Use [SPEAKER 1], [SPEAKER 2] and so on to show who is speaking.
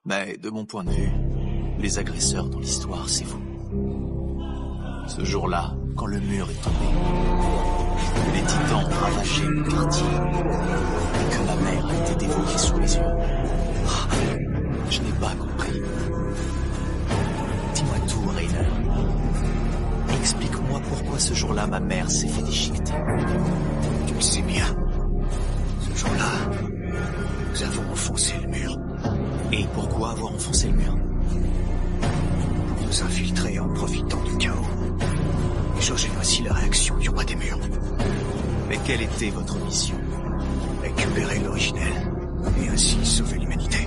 [SPEAKER 1] Mais de mon point de vue, les agresseurs dans l'histoire, c'est vous. Ce jour-là, quand le mur est tombé, que les titans ont ravagé le quartier, et que ma mère a été dévorée sous mes yeux. Ah, je n'ai pas compris. Dis-moi tout, Rainer. Explique-moi pourquoi ce jour-là, ma mère s'est fait déchiqueter.
[SPEAKER 2] Tu le sais bien. Ce jour-là, nous avons enfoncé le mur.
[SPEAKER 1] Et pourquoi avoir enfoncé le mur?
[SPEAKER 2] Pour nous infiltrer en profitant du chaos. Et jauger ainsi la réaction du roi des murs.
[SPEAKER 1] Mais quelle était votre mission?
[SPEAKER 2] Récupérer l'originel, et ainsi sauver l'humanité.